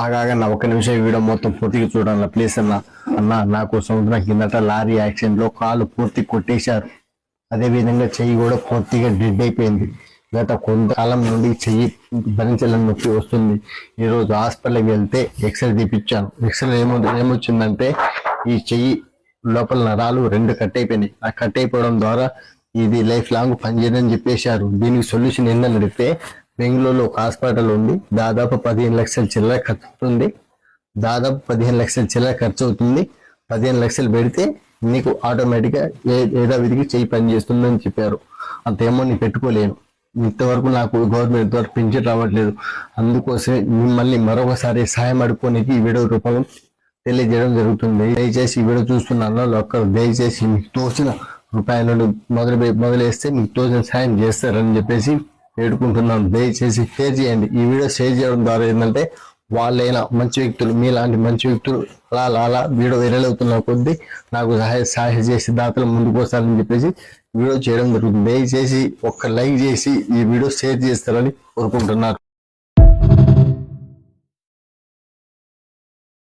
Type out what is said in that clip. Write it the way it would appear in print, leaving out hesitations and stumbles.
ఆగాగా నా ఒక్క నిమిషం వీడియో మొత్తం పూర్తిగా చూడాలి ప్లీజ్ అన్న నాకు సంవత్సరం కిందట లారీ యాక్సిడెంట్ లో కాలు పూర్తి కొట్టేశారు. అదే విధంగా చెయ్యి కూడా పూర్తిగా డెడ్ అయిపోయింది. గత కొంతకాలం నుండి చెయ్యి భరించలేని నొప్పి వస్తుంది. ఈ రోజు హాస్పిటల్కి వెళ్తే ఎక్స్రే తీపిచ్చాను. ఎక్స్రే ఏమొచ్చిందంటే ఈ చెయ్యి లోపల నరాలు 2 కట్ అయిపోయినాయి. ఆ కట్ అయిపోవడం ద్వారా ఇది లైఫ్ లాంగ్ పనిచేయదని చెప్పేశారు. దీనికి సొల్యూషన్ ఏందని అడిగితే బెంగళూరులో ఒక హాస్పిటల్ ఉంది. దాదాపు 15 లక్షల చిల్లర ఖర్చు అవుతుంది. 15 లక్షలు పెడితే నీకు ఆటోమేటిక్గా ఏదో విధికి చెయ్యి పని చేస్తుందని చెప్పారు. అంత అమౌంట్ నేను పెట్టుకోలేను. ఇంతవరకు నాకు గవర్నమెంట్ ద్వారా పెన్షన్ రావట్లేదు. అందుకోసమే మిమ్మల్ని మరొకసారి సహాయం అడుక్కోనికి ఈ వీడియో రూపంలో తెలియజేయడం జరుగుతుంది. దయచేసి ఈ వీడియో చూస్తున్న ఒక్కరు దయచేసి మీకు తోచిన రూపాయలను మొదలేస్తే మీకు తోచిన సాయం చేస్తారని చెప్పేసి వేడుకుంటున్నాను. దయచేసి షేర్ చేయండి. ఈ వీడియో షేర్ చేయడం ద్వారా ఏంటంటే వాళ్ళైనా మంచి వ్యక్తులు, మీలాంటి మంచి వ్యక్తులు అలా వీడియో వైరల్ అవుతున్న కొద్దీ నాకు సహాయం చేసి దాతలు ముందుకు వస్తారని చెప్పేసి వీడియో చేయడం జరుగుతుంది. దయచేసి ఒక్క లైక్ చేసి ఈ వీడియో షేర్ చేస్తారని కోరుకుంటున్నారు.